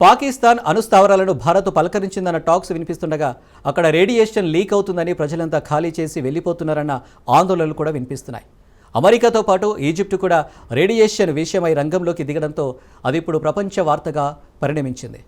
Pakistan అణుస్థావరాలను Bharat పలకరించిందన్న talks వినిపిస్తుండగా అక్కడ radiation leak అవుతుందని ప్రజలంతా ఖాళీ చేసి వెళ్లిపోతున్నారన్న ఆందోళనలు కూడా వినిపిస్తున్నాయి. అమెరికాతో పాటు ఈజిప్ట్ కూడా రేడియేషన్ విషయమై రంగంలోకి దిగడంతో అది ఇప్పుడు ప్రపంచ వార్తగా పరిణమించింది.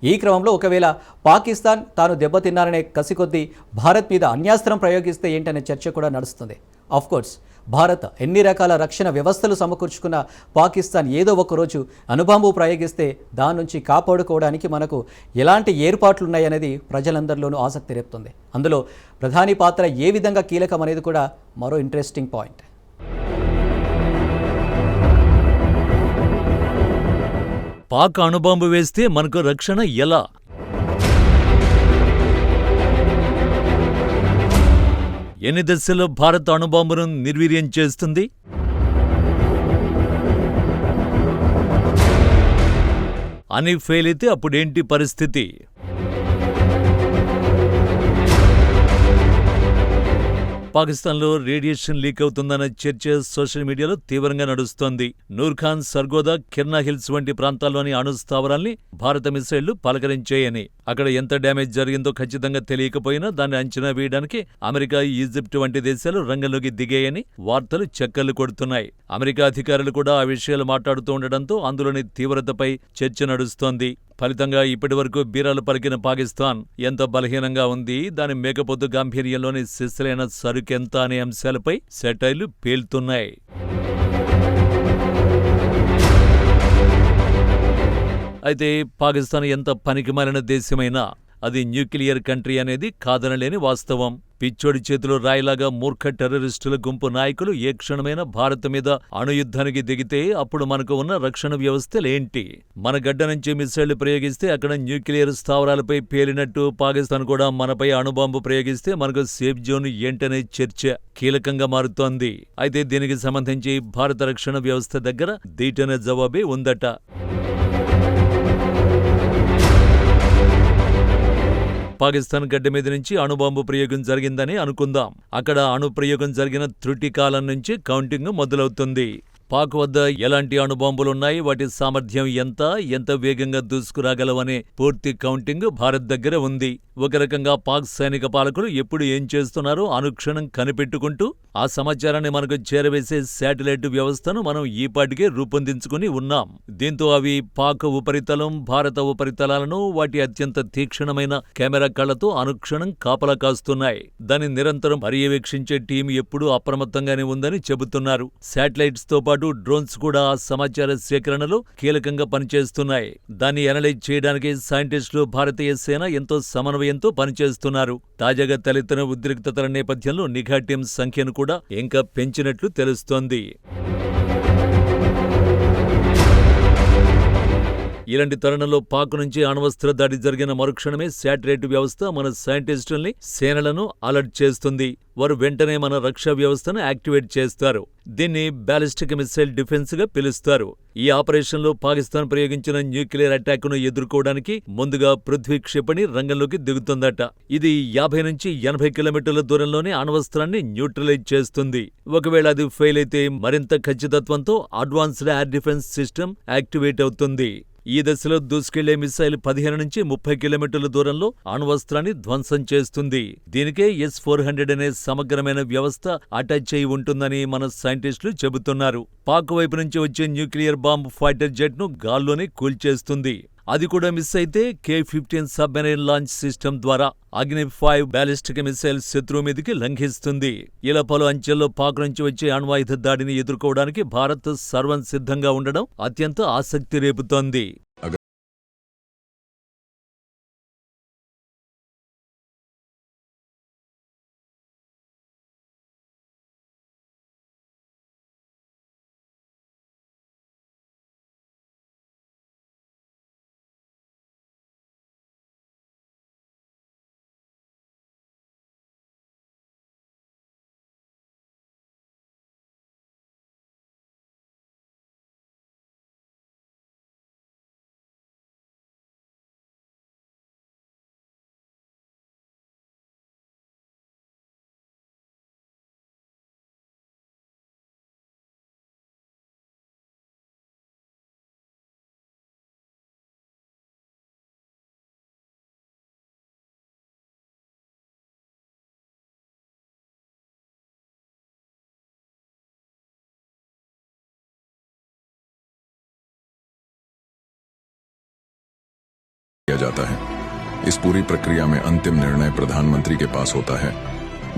ఈ క్రమంలో ఒకవేళ పాకిస్తాన్ తాను దెబ్బతిన్నారనే కసికొద్దీ భారత్ మీద అణ్యాస్త్రం ప్రయోగిస్తే ఏంటనే చర్చ కూడా నడుస్తుంది. ఆఫ్కోర్స్ భారత్ ఎన్ని రకాల రక్షణ వ్యవస్థలు సమకూర్చుకున్న పాకిస్తాన్ ఏదో ఒకరోజు అణుబాంబు ప్రయోగిస్తే దాని నుంచి కాపాడుకోవడానికి మనకు ఎలాంటి ఏర్పాట్లున్నాయనేది ప్రజలందరిలోనూ ఆసక్తి రేపుతుంది. అందులో ప్రధాని పాత్ర ఏ విధంగా కీలకం అనేది కూడా మరో ఇంట్రెస్టింగ్ పాయింట్. పాక్ అణుబాంబు వేస్తే మనకు రక్షణ ఎలా? ఎన్ని దశల్లో భారత్ అణుబాంబును నిర్వీర్యం చేస్తుంది? అని ఫెయిల్ అయితే అప్పుడేంటి పరిస్థితి? పాకిస్తాన్లో రేడియేషన్ లీక్ అవుతుందన్న చర్చ సోషల్ మీడియాలో తీవ్రంగా నడుస్తోంది. నూర్ఖాన్, సర్గోదా, కిర్నా హిల్స్ వంటి ప్రాంతాల్లోని అణు స్థావరాల్ని భారత మిసైళ్లు పలకరించాయని, అక్కడ ఎంత డ్యామేజ్ జరిగిందో ఖచ్చితంగా తెలియకపోయినా దాన్ని అంచనా వేయడానికి అమెరికా, ఈజిప్ట్ వంటి దేశాలు రంగంలోకి దిగాయని వార్తలు చక్కర్లు కొడుతున్నాయి. అమెరికా అధికారులు కూడా ఆ విషయాలు మాట్లాడుతూ ఉండడంతో అందులోని తీవ్రతపై చర్చ నడుస్తోంది. ఫలితంగా ఇప్పటివరకు బీరాలు పలికిన పాకిస్తాన్ ఎంత బలహీనంగా ఉంది, దాని మేకపోతు గాంభీర్యంలోని సిస్సలైన సరుకెంత అనే అంశాలపై సెటైర్లు పేలుతున్నాయి. అయితే పాకిస్తాన్ ఎంత పనికిమాలిన దేశమైనా అది న్యూక్లియర్ కంట్రీ అనేది కాదనలేని వాస్తవం. పిచ్చోడి చేతిలో రాయిలాగా మూర్ఖ టెర్రరిస్టుల గుంపు నాయకులు ఏ క్షణమైనా భారత్ మీద అణుయుద్ధానికి దిగితే అప్పుడు మనకు ఉన్న రక్షణ వ్యవస్థలేంటి? మన గడ్డ నుంచి మిసైళ్లు ప్రయోగిస్తే అక్కడ న్యూక్లియర్ స్థావరాలపై పేలినట్టు పాకిస్తాన్ కూడా మనపై అణుబాంబు ప్రయోగిస్తే మనకు సేఫ్ జోన్ ఏంటనే చర్చ కీలకంగా మారుతోంది. అయితే దీనికి సంబంధించి భారత రక్షణ వ్యవస్థ దగ్గర దీటైన జవాబే ఉందట. పాకిస్తాన్ గడ్డ మీద నుంచి అణుబాంబు ప్రయోగం జరిగిందని అనుకుందాం. అక్కడ అణు ప్రయోగం జరిగిన త్రుటి కాలం నుంచి కౌంటింగ్ మొదలవుతుంది. పాక్ వద్ద ఎలాంటి అణుబాంబులున్నాయి, వాటి సామర్థ్యం ఎంత వేగంగా దూసుకురాగలవనే పూర్తి కౌంటింగ్ భారత్ దగ్గర ఉంది. ఒక రకంగా పాక్ సైనిక పాలకులు ఎప్పుడు ఏం చేస్తున్నారో అనుక్షణం కనిపెట్టుకుంటూ ఆ సమాచారాన్ని మనకు చేరవేసే శాటిలైట్ వ్యవస్థను మనం ఈపాటికే రూపొందించుకుని ఉన్నాం. దీంతో అవి పాక్ ఉపరితలం, భారత ఉపరితలాలను వాటి అత్యంత తీక్షణమైన కెమెరా కళ్లతో అనుక్షణం కాపలా కాస్తున్నాయి. దాన్ని నిరంతరం పర్యవేక్షించే టీం ఎప్పుడూ అప్రమత్తంగానే ఉందని చెబుతున్నారు. శాటిలైట్స్ తో పాటు డ్రోన్స్ కూడా ఆ సమాచార సేకరణలో కీలకంగా పనిచేస్తున్నాయి. దాన్ని అనలైజ్ చేయడానికి సైంటిస్టులు, భారతీయ సేన ఎంతో సమన్వయంతో పనిచేస్తున్నారు. తాజాగా తలెత్తిన ఉద్రిక్తతల నేపథ్యంలో నిఘా టీం సంఖ్యను కూడా ఇంకా పెంచినట్లు తెలుస్తోంది. ఇలాంటి తరుణంలో పాక్ నుంచి అణ్వస్త్ర దాడి జరిగిన మరుక్షణమే శాటిలైట్ వ్యవస్థ మన సైంటిస్టుల్ని, సేనలను అలర్ట్ చేస్తుంది. వారు వెంటనే మన రక్షా వ్యవస్థను యాక్టివేట్ చేస్తారు. దీన్ని బ్యాలిస్టిక్ మిసైల్ డిఫెన్స్ గా పిలుస్తారు. ఈ ఆపరేషన్లో పాకిస్తాన్ ప్రయోగించిన న్యూక్లియర్ అటాక్ను ఎదుర్కోవడానికి ముందుగా పృథ్వీ క్షిపణి రంగంలోకి దిగుతుందట. ఇది 50 నుంచి 80 కిలోమీటర్ల దూరంలోనే అణ్వస్త్రాన్ని న్యూట్రలైజ్ చేస్తుంది. ఒకవేళ అది ఫెయిల్ అయితే మరింత ఖచ్చితత్వంతో advanced air defence system activate అవుతుంది. ఈ దశలో దూసుకెళ్లే మిసైల్ 15 నుంచి 30 కిలోమీటర్ల దూరంలో అణ్వస్త్రాన్ని ధ్వంసం చేస్తుంది. దీనికే S-400 అనే సమగ్రమైన వ్యవస్థ అటాచ్ అయి ఉంటుందని మన సైంటిస్టులు చెబుతున్నారు. పాక్ వైపు నుంచి వచ్చే న్యూక్లియర్ బాంబ్ ఫైటర్ జెట్ ను గాల్లోనే కూల్చేస్తుంది. అది కూడా మిస్ అయితే K-15 సబ్మెరైన్ లాంచ్ సిస్టమ్ ద్వారా అగ్ని-5 బ్యాలిస్టిక్ మిసైల్ శత్రువు మీదికి లంఘిస్తుంది. ఇలా పలు అంచెల్లో పాక్ నుంచి వచ్చే అణ్వాయుధ దాడిని ఎదుర్కోవడానికి భారత్ సర్వం సిద్ధంగా ఉండడం అత్యంత ఆసక్తి రేపుతోంది. किया जाता है। इस पूरी प्रक्रिया में अंतिम निर्णय प्रधानमंत्री के पास होता है।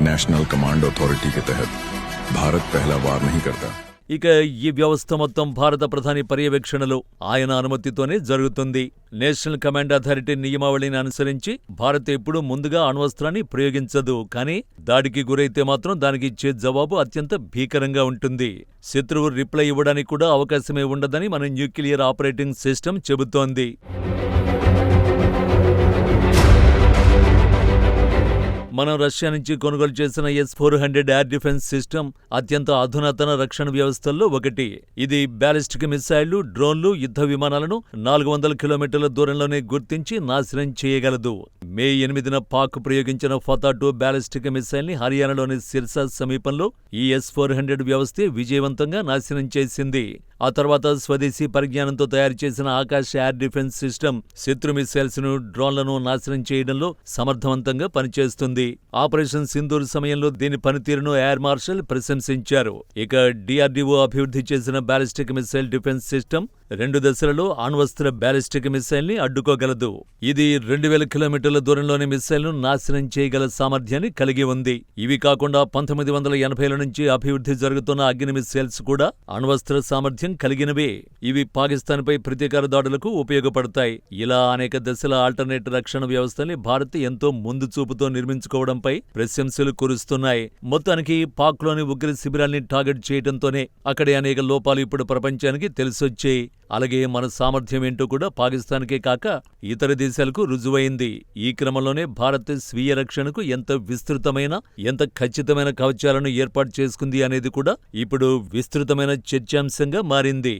नेशनल कमांड अथॉरिटी के तहत भारत पहला वार नहीं करता। ఇక ఈ వ్యవస్థ మొత్తం భారత ప్రధాని పర్యవేక్షణలో ఆయన అనుమతితోనే జరుగుతుంది. నేషనల్ కమాండ్ అథారిటీ నియమావళిని అనుసరించి భారత్ ఎప్పుడూ ముందుగా అణ్వస్త్రాన్ని ప్రయోగించదు. కానీ దాడికి గురైతే మాత్రం దానికి ఇచ్చే జవాబు అత్యంత భీకరంగా ఉంటుంది. శత్రువు రిప్లై ఇవ్వడానికి కూడా అవకాశమే ఉండదని మన న్యూక్లియర్ ఆపరేటింగ్ సిస్టమ్ చెబుతోంది. మనం రష్యా నుంచి కొనుగోలు చేసిన S-400 ఎయిర్ డిఫెన్స్ సిస్టమ్ అత్యంత అధునాతన రక్షణ వ్యవస్థల్లో ఒకటి. ఇది బ్యాలిస్టిక్ మిసైళ్లు, డ్రోన్లు, యుద్ధ విమానాలను 400 కిలోమీటర్ల దూరంలోనే గుర్తించి నాశనం చేయగలదు. మే 8న పాక్ ప్రయోగించిన ఫతా-2 బ్యాలిస్టిక్ మిసైల్ని హర్యానాలోని సిర్సా సమీపంలో ఈ S-400 వ్యవస్థే విజయవంతంగా నాశనం చేసింది. ఆ తర్వాత స్వదేశీ పరిజ్ఞానంతో తయారు చేసిన ఆకాశ ఎయిర్ డిఫెన్స్ సిస్టమ్ శత్రు మిసైల్స్ ను, డ్రోన్లను నాశనం చేయడంలో సమర్థవంతంగా పనిచేస్తుంది. ఆపరేషన్ సింధూర్ సమయంలో దీని పనితీరును ఎయిర్ మార్షల్ ప్రశంసించారు. ఇక DRDO అభివృద్ధి చేసిన బ్యాలిస్టిక్ మిసైల్ డిఫెన్స్ సిస్టమ్ 2 దశలలో అణ్వస్త్ర బ్యాలిస్టిక్ మిసైల్ ని అడ్డుకోగలదు. ఇది 2000 కిలోమీటర్ల దూరంలోని మిసైల్ ను నాశనం చేయగల సామర్థ్యాన్ని కలిగి ఉంది. ఇవి కాకుండా 1980ల నుంచి అభివృద్ధి జరుగుతున్న అగ్ని మిసైల్స్ కూడా అణ్వస్త్ర సామర్థ్యం కలిగినవే. ఇవి పాకిస్తాన్పై ప్రతీకార దాడులకు ఉపయోగపడతాయి. ఇలా అనేక దశల ఆల్టర్నేట్ రక్షణ వ్యవస్థని భారత్ ఎంతో ముందు చూపుతో నిర్మించుకోవడంపై ప్రశంసలు కురుస్తున్నాయి. మొత్తానికి పాక్లోని ఉగ్ర శిబిరాల్ని టార్గెట్ చేయడంతోనే అక్కడి అనేక లోపాలు ఇప్పుడు ప్రపంచానికి తెలిసొచ్చాయి. అలాగే మన సామర్థ్యం ఏంటో కూడా పాకిస్తాన్కే కాక ఇతర దేశాలకు రుజువైంది. ఈ క్రమంలోనే భారత్ స్వీయ రక్షణకు ఎంత విస్తృతమైన, ఎంత ఖచ్చితమైన కవచాలను ఏర్పాటు చేసుకుంది అనేది కూడా ఇప్పుడు విస్తృతమైన చర్చాంశంగా మారింది.